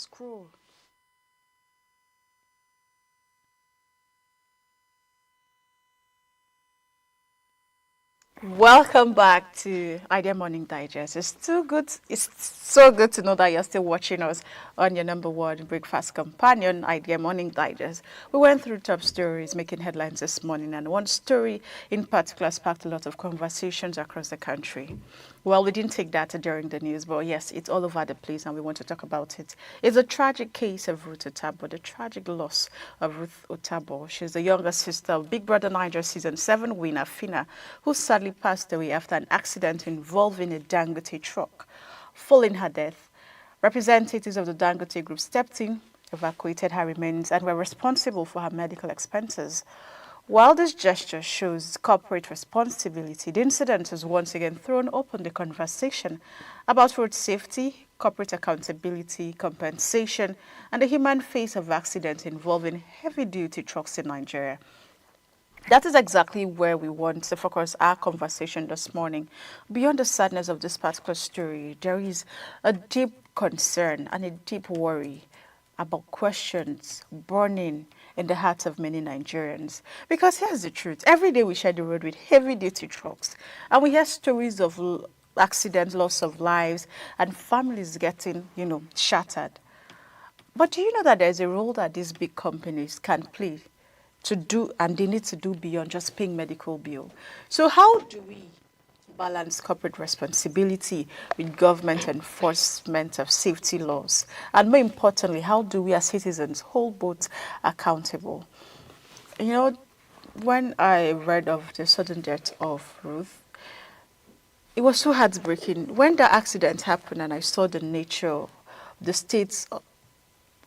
scroll. Welcome back to Idea Morning Digest. It's so good to know that you're still watching us on your number one breakfast companion, Idea Morning Digest. We went through top stories making headlines this morning, and one story in particular sparked a lot of conversations across the country. Well, we didn't take that during the news, but yes, it's all over the place and we want to talk about it. It's a tragic case of Ruth Otabor, the tragic loss of Ruth Utabo. She's the younger sister of Big Brother Naija Season 7 winner Phyna, who sadly passed away after an accident involving a Dangote truck. Following her death, representatives of the Dangote Group stepped in, evacuated her remains, and were responsible for her medical expenses. While this gesture shows corporate responsibility, the incident has once again thrown open the conversation about road safety, corporate accountability, compensation, and the human face of accidents involving heavy-duty trucks in Nigeria. That is exactly where we want to focus our conversation this morning. Beyond the sadness of this particular story, there is a deep concern and a deep worry about questions burning in the hearts of many Nigerians. Because here's the truth. Every day we share the road with heavy-duty trucks, and we hear stories of accidents, loss of lives, and families getting, shattered. But do you know that there's a role that these big companies can play to do, and they need to do beyond just paying medical bill? So how do we balance corporate responsibility with government enforcement of safety laws? And more importantly, how do we as citizens hold both accountable? When I read of the sudden death of Ruth, it was so heartbreaking. When the accident happened and I saw the nature, the states,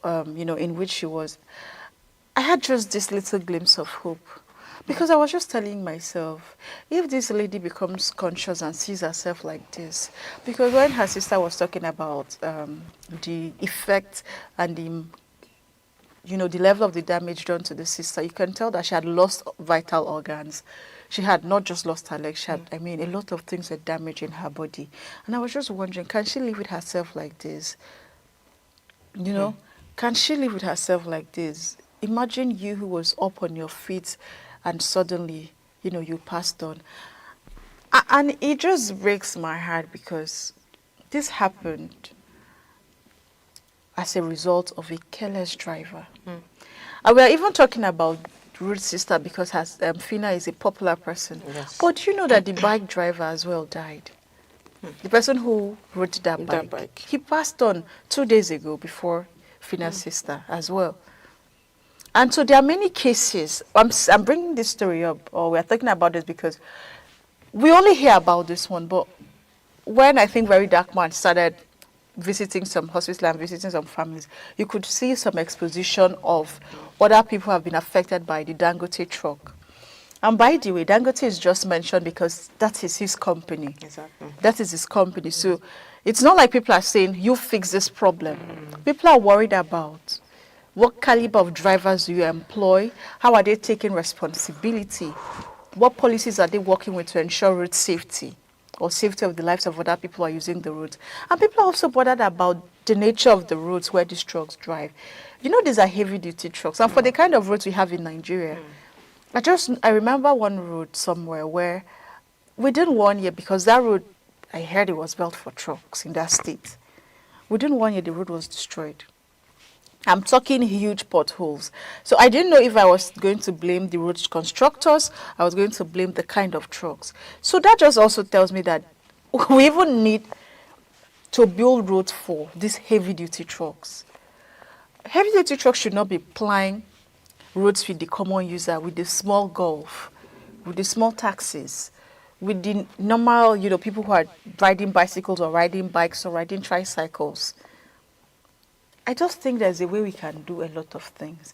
in which she was, I had just this little glimpse of hope. Because I was just telling myself, if this lady becomes conscious and sees herself like this, because when her sister was talking about the effect and the level of the damage done to the sister, you can tell that she had lost vital organs. She had not just lost her legs, she had, a lot of things were damaged in her body. And I was just wondering, can she live with herself like this? Can she live with herself like this? Imagine you who was up on your feet and suddenly, you passed on. And it just breaks my heart because this happened as a result of a careless driver. And we are even talking about Ruth's sister because Phyna is a popular person. Yes. But you know that the bike driver as well died. The person who rode that bike. He passed on 2 days ago before Phyna's sister as well. And so there are many cases. I'm bringing this story up, or we're talking about this because we only hear about this one. But when I think Very Dark Man started visiting some hospitals and visiting some families, you could see some exposition of other people have been affected by the Dangote truck. And by the way, Dangote is just mentioned because that is his company. Exactly. That is his company. So it's not like people are saying, you fix this problem. People are worried about what caliber of drivers do you employ? How are they taking responsibility? What policies are they working with to ensure road safety or safety of the lives of other people who are using the roads? And people are also bothered about the nature of the roads where these trucks drive. These are heavy-duty trucks. And for the kind of roads we have in Nigeria, I remember one road somewhere where within 1 year, because that road, I heard it was built for trucks in that state. Within 1 year, the road was destroyed. I'm talking huge potholes. So I didn't know if I was going to blame the road constructors, I was going to blame the kind of trucks. So that just also tells me that we even need to build roads for these heavy-duty trucks. Heavy-duty trucks should not be plying roads with the common user, with the small golf, with the small taxis, with the normal, people who are riding bicycles or riding bikes or riding tricycles. I just think there's a way we can do a lot of things,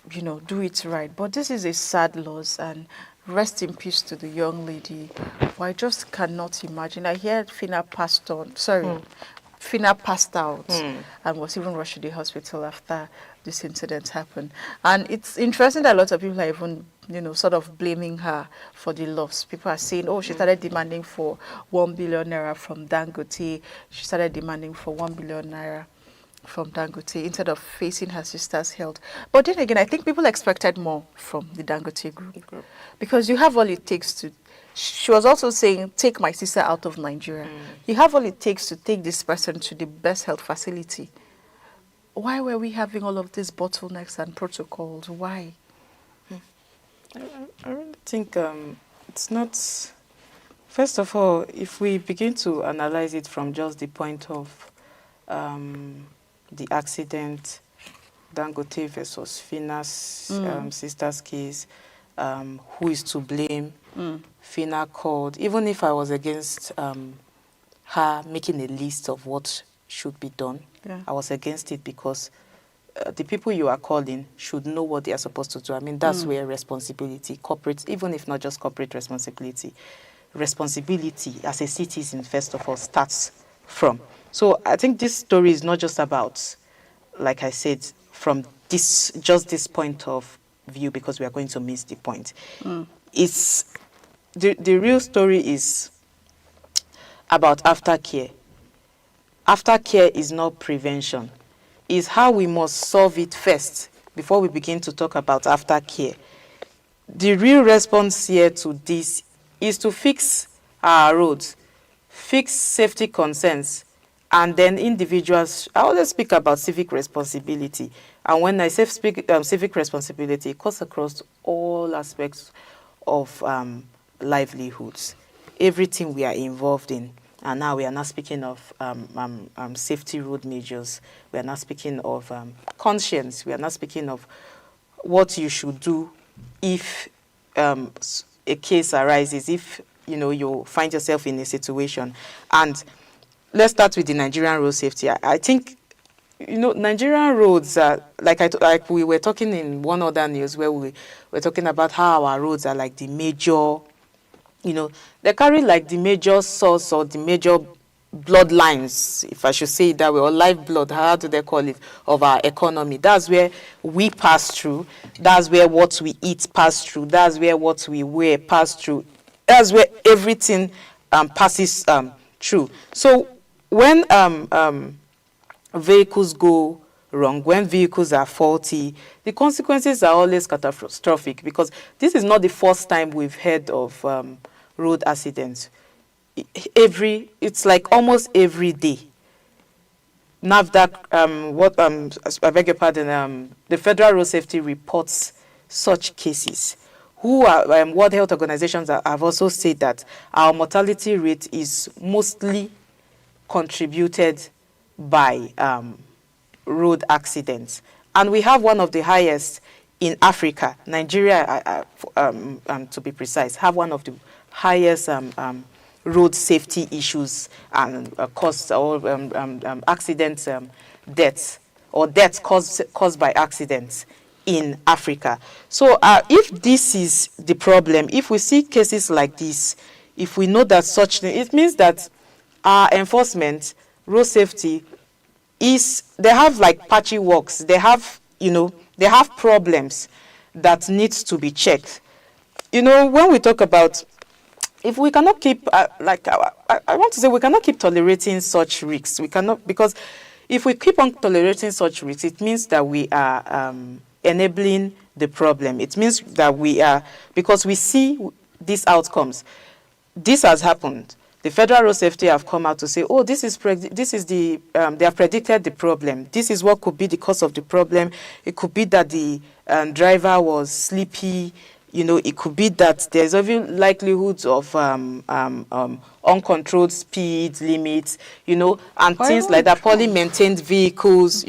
do it right. But this is a sad loss, and rest in peace to the young lady. But I just cannot imagine. I heard Phyna passed out and was even rushed to the hospital after this incident happened. And it's interesting that a lot of people are even, sort of blaming her for the loss. People are saying, oh, she started demanding for 1 billion naira from Dangote. She started demanding for 1 billion naira. from Dangote instead of facing her sister's health. But then again, I think people expected more from the Dangote Group. Because you have all it takes to... She was also saying, take my sister out of Nigeria. You have all it takes to take this person to the best health facility. Why were we having all of these bottlenecks and protocols? Why? I really think it's not... First of all, if we begin to analyze it from just the point of the accident, Dangote versus Phyna's sister's case, who is to blame? Phyna called. Even if I was against her making a list of what should be done, I was against it because the people you are calling should know what they are supposed to do. I mean, that's where responsibility, corporate, even if not just corporate responsibility as a citizen, first of all, starts from. So I think this story is not just about, like I said, from this point of view, because we are going to miss the point. It's the real story is about aftercare. Aftercare is not prevention. It's how we must solve it first before we begin to talk about aftercare. The real response here to this is to fix our roads, fix safety concerns, and then individuals. I always speak about civic responsibility. And when I say civic responsibility, it cuts across all aspects of livelihoods, everything we are involved in. And now we are not speaking of safety road measures. We are not speaking of conscience. We are not speaking of what you should do if a case arises, if you find yourself in a situation. And let's start with the Nigerian road safety. I think Nigerian roads are like we were talking in one other news where we were talking about how our roads are like the major. They carry like the major source or the major bloodlines, if I should say it that way, or lifeblood, how do they call it, of our economy. That's where we pass through. That's where what we eat pass through. That's where what we wear pass through. That's where everything passes through. So when vehicles go wrong, when vehicles are faulty, the consequences are always catastrophic, because this is not the first time we've heard of road accidents. It's like almost every day. NAFDAC, I beg your pardon, the Federal Road Safety reports such cases. World Health Organizations have also said that our mortality rate is mostly contributed by road accidents. And we have one of the highest in Africa. Nigeria, to be precise, have one of the highest road safety issues and costs or accidents, deaths, or deaths caused by accidents in Africa. So if this is the problem, if we see cases like this, if we know that such thing, it means that our enforcement, road safety, they have like patchy works. They have, they have problems that needs to be checked. When we talk about, if we cannot keep, I want to say we cannot keep tolerating such risks. We cannot, because if we keep on tolerating such risks, it means that we are enabling the problem. It means that we are, because we see these outcomes. This has happened. The Federal Road Safety have come out to say, oh, they have predicted the problem. This is what could be the cause of the problem. It could be that the driver was sleepy. It could be that there's even likelihoods of uncontrolled speed limits, and things like that, poorly maintained vehicles,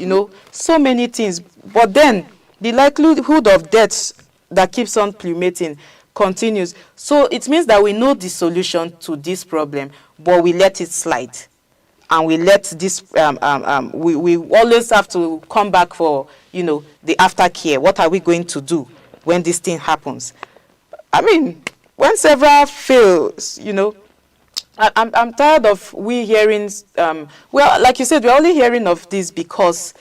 so many things. But then the likelihood of deaths that keeps on plummeting continues. So it means that we know the solution to this problem, but we let it slide. And we let this, we always have to come back for, the aftercare. What are we going to do when this thing happens? I mean, when several fails, I'm tired of we hearing, well, like you said, we're only hearing of this because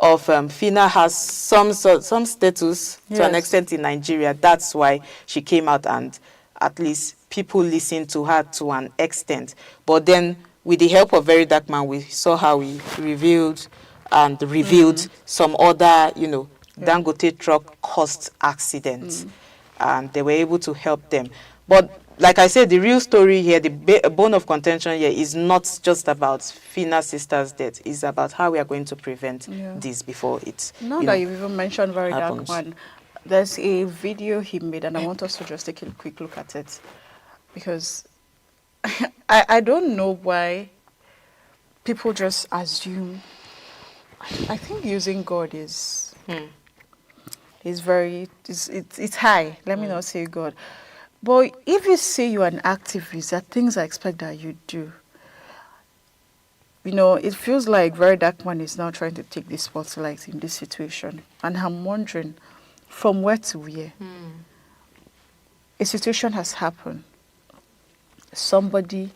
of Phyna has some status to an extent in Nigeria. That's why she came out and at least people listened to her to an extent. But then with the help of Very Dark Man, we saw how he revealed and revealed some other, Dangote Truck caused accidents, and they were able to help them. But like I said, the real story here, the bone of contention here, is not just about Phyna's sister's death. It's about how we are going to prevent this before it Now that you've even mentioned Very Dark happens. One, there's a video he made, and I want us to just take a quick look at it, because I don't know why people just assume. I think using God is very it's high. Let me not say God, but if you say you're an activist, there are things I expect that you do. It feels like Very Dark One is now trying to take the spotlight in this situation, and I'm wondering from where to where. A situation has happened. Somebody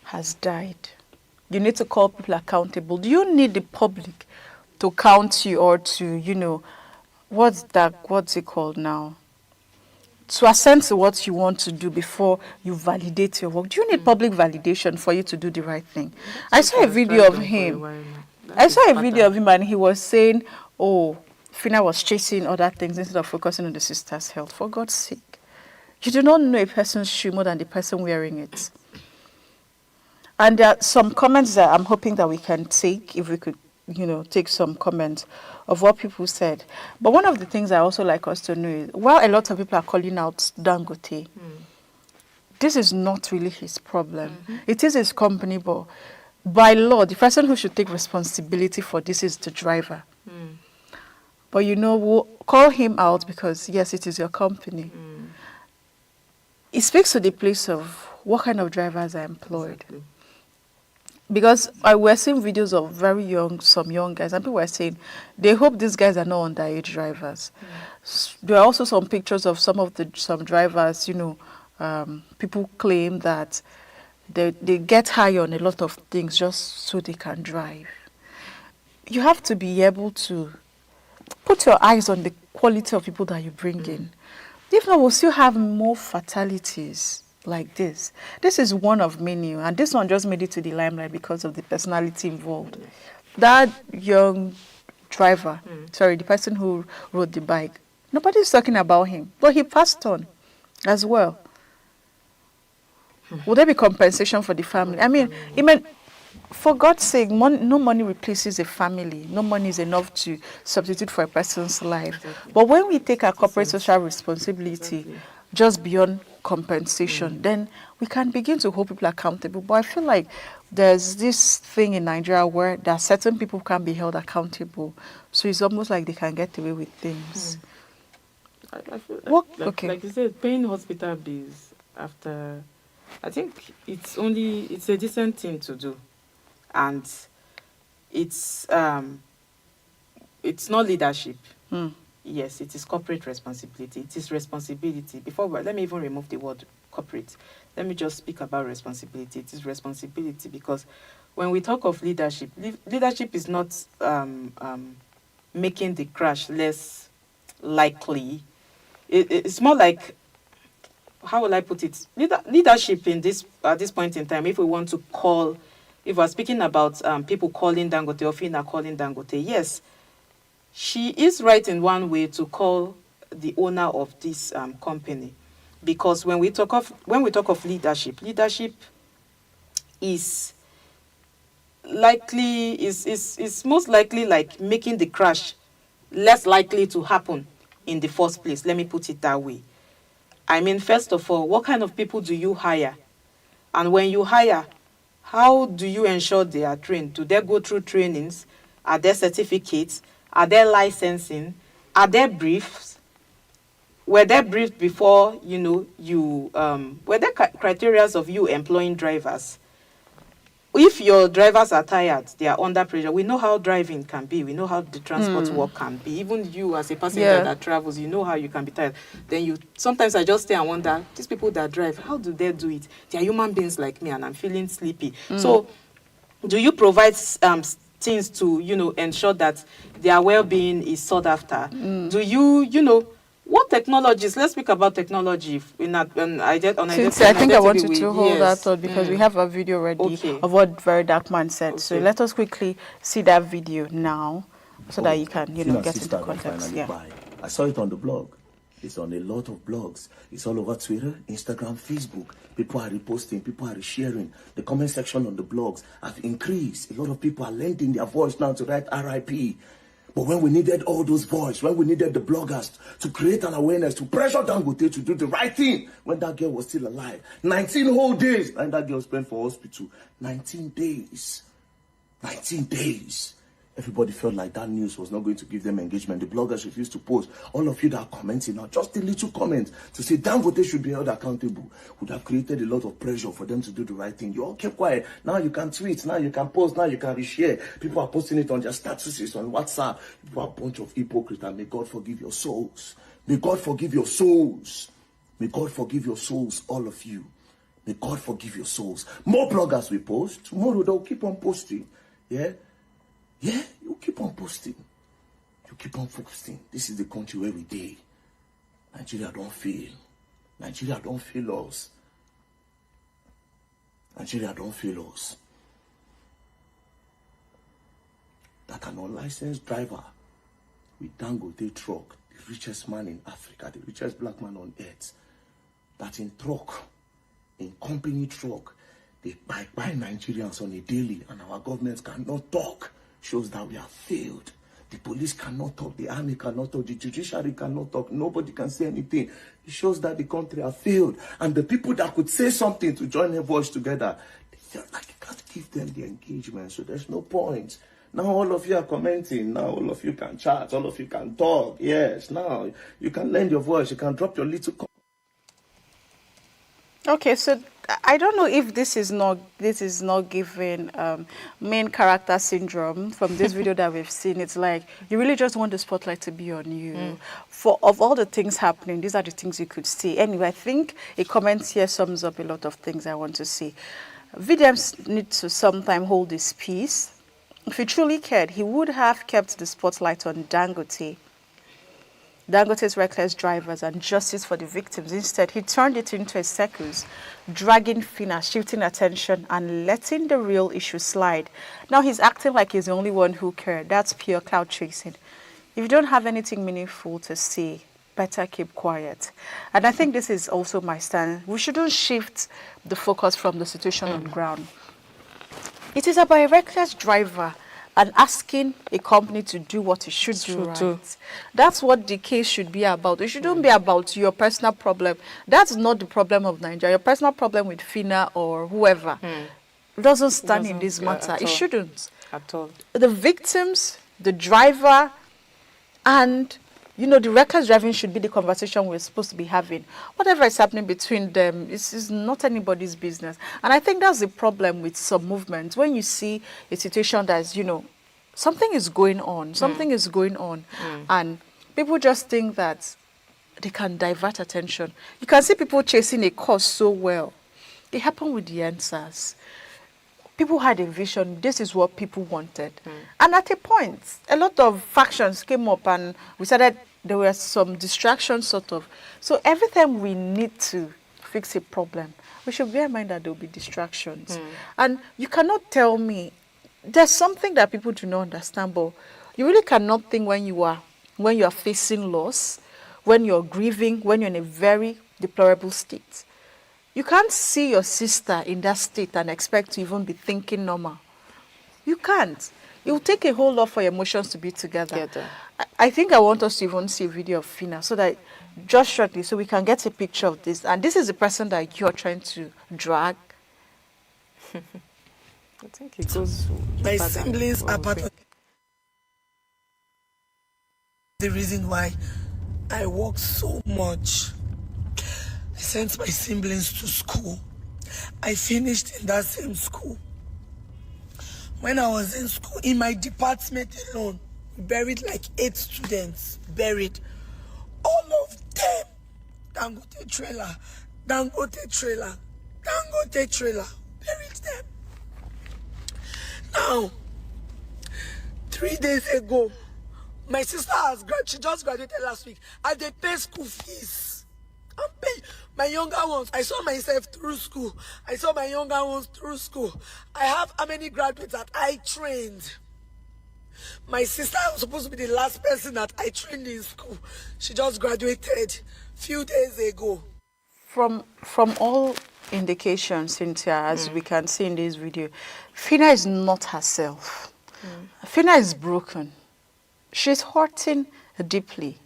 has died. You need to call people accountable. Do you need the public to count you, or to, what's it called now? To assent to what you want to do before you validate your work. Do you need public validation for you to do the right thing? I saw a video of him. And he was saying, oh, Phyna was chasing other things instead of focusing on the sister's health. For God's sake. You do not know a person's shoe more than the person wearing it. And there are some comments that I'm hoping that we can take, if we could, take some comments of what people said. But one of the things I also like us to know is, while a lot of people are calling out Dangote, this is not really his problem. It is his company, but by law, the person who should take responsibility for this is the driver. But we'll call him out because, yes, it is your company. It speaks to the place of what kind of drivers are employed. Exactly. Because I were seeing videos of some young guys, and people were saying they hope these guys are not underage drivers. There are also some pictures of some drivers, people claim that they get high on a lot of things just so they can drive. You have to be able to put your eyes on the quality of people that you bring in. If not, we'll still have more fatalities like this. This is one of many, and this one just made it to the limelight because of the personality involved. That young driver, the person who rode the bike, nobody's talking about him, but he passed on as well. Will there be compensation for the family? I mean, for God's sake, no money replaces a family. No money is enough to substitute for a person's life. Exactly. But when we take our corporate social responsibility just beyond compensation, then we can begin to hold people accountable. But I feel like there's this thing in Nigeria where there are certain people who can be held accountable. So it's almost like they can get away with things. I feel like you said, paying hospital bills after, I think it's a decent thing to do. And it's not leadership. Yes, it is corporate responsibility. It is responsibility. Let me even remove the word corporate. Let me just speak about responsibility. It is responsibility because when we talk of leadership, leadership is not making the crash less likely. It's more like, how will I put it? Leadership at this point in time, if we're speaking about people calling Dangote or Phyna calling Dangote, yes, she is right in one way to call the owner of this company, because when we talk of leadership is most likely like making the crash less likely to happen in the first place. Let me put it that way. I mean, first of all, what kind of people do you hire? And when you hire, how do you ensure they are trained? Do they go through trainings? Are there certificates? Are there licensing? Are there briefs? Were there briefed before, were there criteria of you employing drivers? If your drivers are tired, they are under pressure. We know how driving can be. We know how the transport work can be. Even you as a passenger that travels, you know how you can be tired. Then sometimes I just stay and wonder, these people that drive, how do they do it? They are human beings like me and I'm feeling sleepy. So do you provide things to, ensure that their well-being is sought after? Do you, What technologies? Let's speak about technology. Since I think I want you to hold that thought because we have a video ready of what Very Dark Man said. So let us quickly see that video now so that you can, get into context. Yeah. I saw it on the blog. It's on a lot of blogs. It's all over Twitter, Instagram, Facebook. People are reposting, people are resharing. The comment section on the blogs have increased. A lot of people are lending their voice now to write RIP. But when we needed all those voices, when we needed the bloggers to create an awareness, to pressure Dangote to do the right thing, when that girl was still alive, 19 whole days, and that girl spent for hospital, 19 days. 19 days. Everybody felt like that news was not going to give them engagement. The bloggers refused to post. All of you that are commenting now, just a little comment to say Dangote should be held accountable would have created a lot of pressure for them to do the right thing. You all kept quiet. Now you can tweet, now you can post, now you can reshare. People are posting it on their statuses on WhatsApp. People are a bunch of hypocrites, and may God forgive your souls. May God forgive your souls. May God forgive your souls, all of you. May God forgive your souls. More bloggers will post. Tomorrow they'll keep on posting. Yeah? Yeah, you keep on posting. You keep on posting. This is the country where we dey. Nigeria don't fail. Nigeria don't fail us. Nigeria don't fail us. That an unlicensed driver with Dangote Truck, the richest man in Africa, the richest black man on earth, that in truck, in company truck, they buy Nigerians on a daily, and our government cannot talk. Shows that we have failed. The police cannot talk, the army cannot talk, the judiciary cannot talk, nobody can say anything. It shows that the country has failed. And the people that could say something to join their voice together, they feel like you can't give them the engagement, so there's no point. Now all of you are commenting, now all of you can chat, all of you can talk. Yes, now you can lend your voice, you can drop your little comment. Okay, so I don't know if this is not giving main character syndrome from this video that we've seen. It's like you really just want the spotlight to be on you. Of all the things happening, these are the things you could see. Anyway, I think a comment here sums up a lot of things I want to see. VDMs need to sometime hold his peace. If he truly cared, he would have kept the spotlight on Dangote's reckless drivers and justice for the victims. Instead, he turned it into a circus, dragging Phyna, shifting attention and letting the real issue slide. Now he's acting like he's the only one who cared. That's pure cloud chasing. If you don't have anything meaningful to say, better keep quiet. And I think this is also my stand. We shouldn't shift the focus from the situation on ground. It is about a reckless driver and asking a company to do what it should do right. That's what the case should be about. It shouldn't be about your personal problem. That's not the problem of Nigeria. Your personal problem with Phyna or whoever doesn't stand in this matter. It shouldn't. At all. The victims, the driver, and the reckless driving should be the conversation we're supposed to be having. Whatever is happening between them is not anybody's business. And I think that's the problem with some movements. When you see a situation that's, something is going on, and people just think that they can divert attention. You can see people chasing a cause so well. It happened with the answers. People had a vision. This is what people wanted. And at a point, a lot of factions came up and there were some distractions sort of. So every time we need to fix a problem, we should bear in mind that there will be distractions. And you cannot tell me, there's something that people do not understand, but you really cannot think when you are facing loss, when you're grieving, when you're in a very deplorable state. You can't see your sister in that state and expect to even be thinking normal. You can't. It will take a whole lot for your emotions to be together. I think I want us to even see a video of Phyna so that just shortly, so we can get a picture of this. And this is the person that you're trying to drag. I think it goes. My siblings are part of the reason why I work so much. I sent my siblings to school. I finished in that same school. When I was in school, in my department alone, buried like 8 students, buried. All of them, Dangote trailer, buried them. Now, 3 days ago, My sister she just graduated last week, and they pay school fees. I'm paying my younger ones. I saw myself through school. I saw my younger ones through school. I have how many graduates that I trained? My sister was supposed to be the last person that I trained in school. She just graduated few days ago. From all indications, Cynthia, as we can see in this video, Phyna is not herself. Phyna is broken. She's hurting deeply.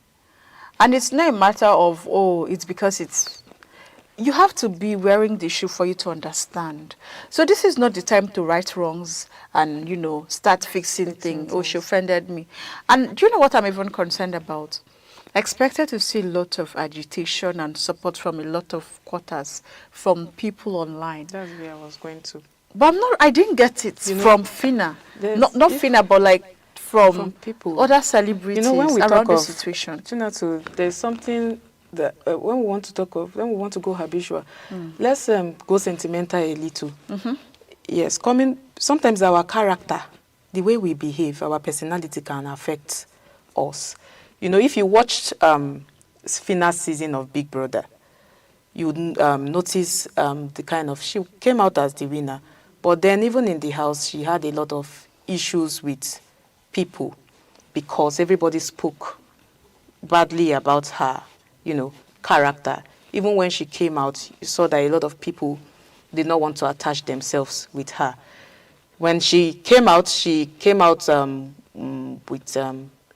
And it's not a matter of, oh, it's because it's... You have to be wearing the shoe for you to understand. So this is not the time to right wrongs and, you know, start fixing things. Oh, she offended me. And do you know what I'm even concerned about? I expected to see a lot of agitation and support from a lot of quarters from people online. That's where I was going to. But I didn't get it from Phyna. Not Phyna, but like from people, other celebrities, when we around talk the of situation. There's something that when we want to go habitual, let's go sentimental a little. Yes, sometimes our character, the way we behave, our personality can affect us. You know, if you watched Phyna's season of Big Brother, you notice the kind of, she came out as the winner, but then even in the house, she had a lot of issues with people because everybody spoke badly about her, you know, character. Even when she came out, you saw that a lot of people did not want to attach themselves with her. When she came out with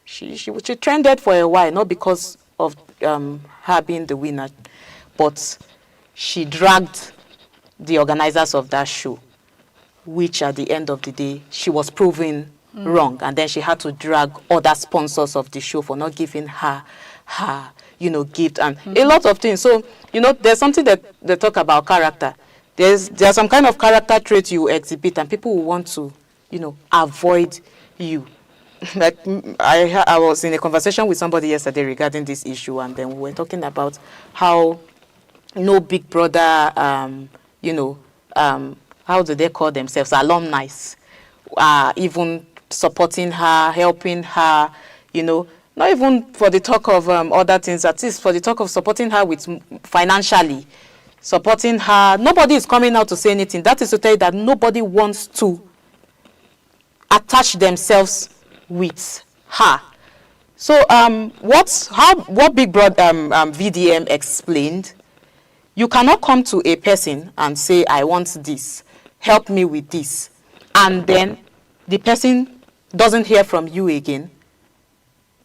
she trended for a while, not because of her being the winner, but she dragged the organizers of that show, which at the end of the day, she was proven wrong. And then she had to drag other sponsors of the show for not giving her, you know, gift and a lot of things. So, you know, there's something that they talk about character. There's some kind of character trait you exhibit and people will want to, you know, avoid you. Like I was in a conversation with somebody yesterday regarding this issue, and then we were talking about how no Big Brother, you know, how do they call themselves, alumni, even supporting her, helping her, you know, not even for the talk of other things, at least for the talk of supporting her with financially, supporting her. Nobody is coming out to say anything. That is to tell you that nobody wants to attach themselves with her. So what Big Brother VDM explained, you cannot come to a person and say, I want this, help me with this, and then the person doesn't hear from you again,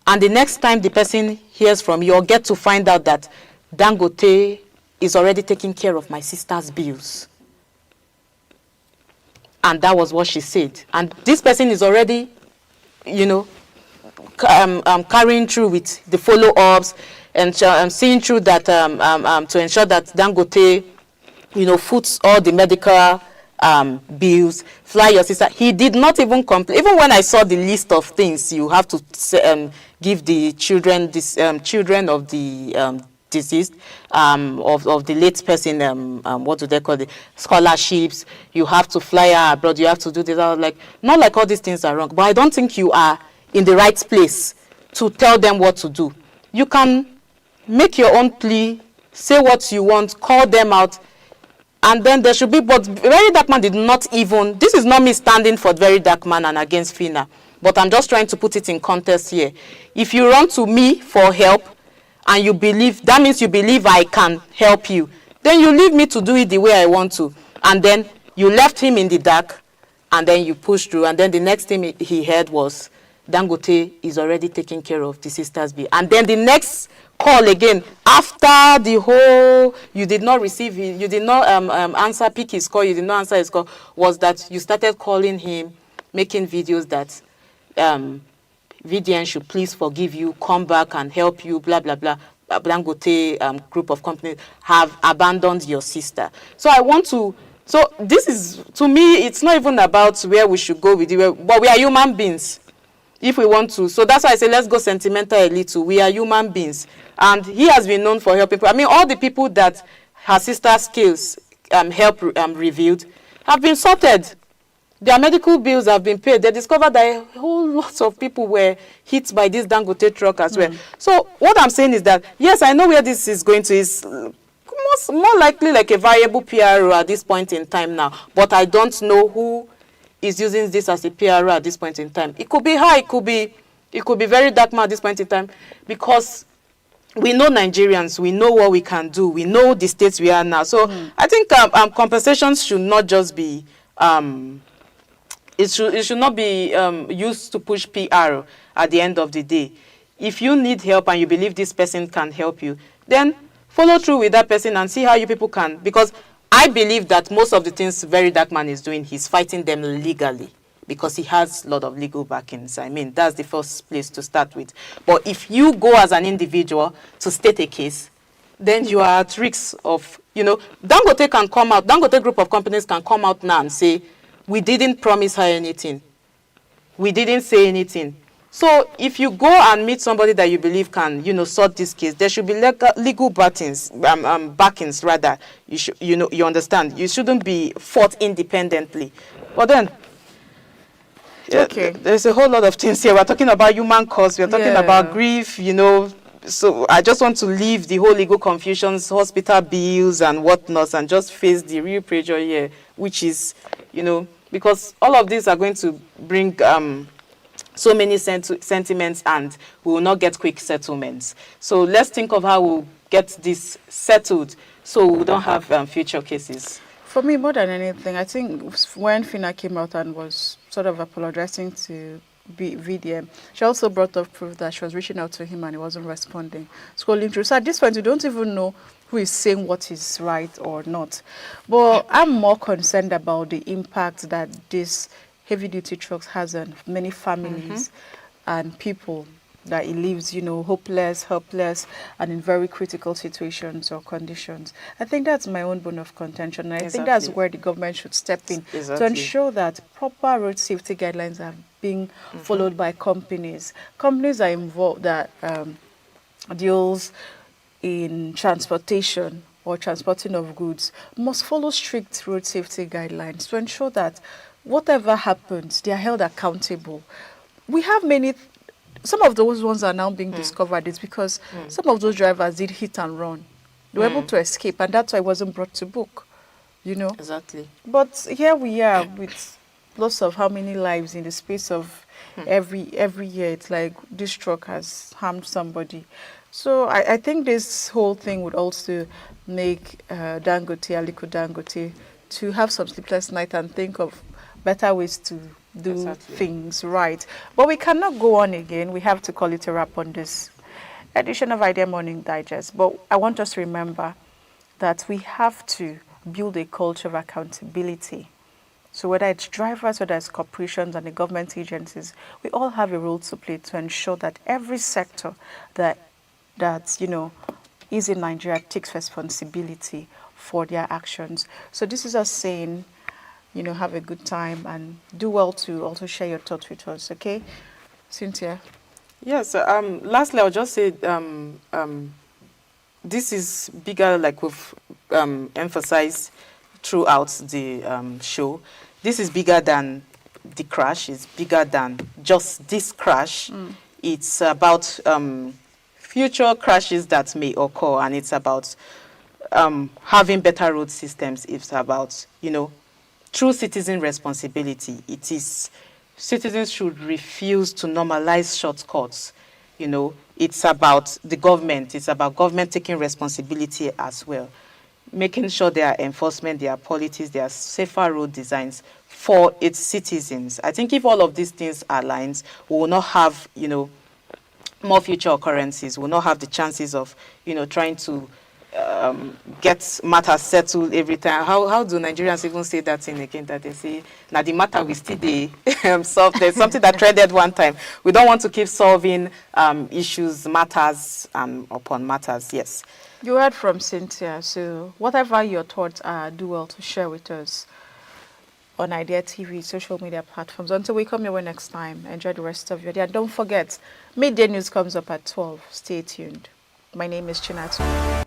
and the next time the person hears from you, or get to find out that Dangote is already taking care of my sister's bills. And that was what she said. And this person is already, you know, carrying through with the follow-ups and seeing through that to ensure that Dangote, you know, foots all the medical bills, fly your sister. He did not even complain. Even when I saw the list of things you have to give the children, children of the deceased, of the late person, what do they call it, scholarships, you have to fly her abroad, you have to do this. I was like, not like all these things are wrong, but I don't think you are in the right place to tell them what to do. You can make your own plea, say what you want, call them out, and then there should be, but Very Dark Man did not even, this is not me standing for Very Dark Man and against Phyna, but I'm just trying to put it in context here. If you run to me for help, and you believe, that means you believe I can help you, then you leave me to do it the way I want to. And then you left him in the dark, and then you pushed through. And then the next thing he heard was, Dangote is already taking care of the sister's bill. And then the next call again, after the whole, you did not receive it, you did not pick his call, you did not answer his call, was that you started calling him, making videos that, VDN should please forgive you, come back and help you, blah, blah, blah. Dangote group of companies have abandoned your sister. So so this is, to me, it's not even about where we should go with it, but we are human beings, if we want to. So that's why I say, let's go sentimental a little. We are human beings. And he has been known for helping people. I mean, all the people that her sister's skills help revealed have been sorted. Their medical bills have been paid. They discovered that a whole lot of people were hit by this Dangote truck as well. So what I'm saying is that, yes, I know where this is going to. Is more likely like a variable PRO at this point in time now. But I don't know who is using this as a PRO at this point in time. It could be high, it could be very dark at this point in time, because we know Nigerians, we know what we can do, we know the states we are now. So I think compensations should not just be it should not be used to push PR at the end of the day. If you need help and you believe this person can help you, then follow through with that person and see how you people can. Because I believe that most of the things Very Dark Man is doing, he's fighting them legally, because he has a lot of legal backings. I mean, that's the first place to start with. But if you go as an individual to state a case, then you are at risk of, Dangote can come out, Dangote Group of companies can come out now and say, we didn't promise her anything. We didn't say anything. So if you go and meet somebody that you believe can, sort this case, there should be legal backings, rather. You understand. You shouldn't be fought independently. But then, okay, there's a whole lot of things here. We're talking about human cause. We're talking about grief. So I just want to leave the whole legal confusions, hospital bills and whatnot, and just face the real pressure here, which is, because all of these are going to bring so many sentiments, and we will not get quick settlements. So let's think of how we'll get this settled so we don't have future cases. For me, more than anything, I think when Phyna came out and was sort of apologizing to VDM, she also brought up proof that she was reaching out to him and he wasn't responding, scrolling through. So at this point, you don't even know who is saying what is right or not. But I'm more concerned about the impact that this heavy-duty trucks has on many families and people that it leaves, hopeless, helpless, and in very critical situations or conditions. I think that's my own bone of contention. And I think that's where the government should step in to ensure that proper road safety guidelines are being followed by companies. Companies are involved that deals in transportation or transporting of goods must follow strict road safety guidelines to ensure that whatever happens, they are held accountable. We have some of those ones are now being discovered. It's because some of those drivers did hit and run. They were able to escape, and that's why it wasn't brought to book, Exactly. But here we are with loss of how many lives in the space of every year. It's like this truck has harmed somebody. So I think this whole thing would also make Aliko Dangote to have some sleepless night and think of better ways to do things right. But we cannot go on again. We have to call it a wrap on this edition of Idea Morning Digest. But I want us to remember that we have to build a culture of accountability. So whether it's drivers, whether it's corporations and the government agencies, we all have a role to play to ensure that every sector that is in Nigeria takes responsibility for their actions. So this is us saying, have a good time and do well to also share your thoughts with us, okay? Cynthia? Yes, lastly, I'll just say this is bigger, like we've emphasized throughout the show. This is bigger than the crash. It's bigger than just this crash. It's about future crashes that may occur, and it's about having better road systems. It's about, true citizen responsibility. It is citizens should refuse to normalize shortcuts. It's about the government. It's about government taking responsibility as well, making sure there are enforcement, there are policies, there are safer road designs for its citizens. I think if all of these things are aligned, we will not have, more future occurrences. We will not have the chances of, trying to get matters settled every time. How do Nigerians even say that thing again that they say, now the matter we still solve? There's something that trended one time. We don't want to keep solving issues, matters upon matters. Yes. You heard from Cynthia, so whatever your thoughts are, do well to share with us on Idea TV, social media platforms. Until we come your way next time, enjoy the rest of your day. And don't forget, midday news comes up at 12. Stay tuned. My name is Chinatu.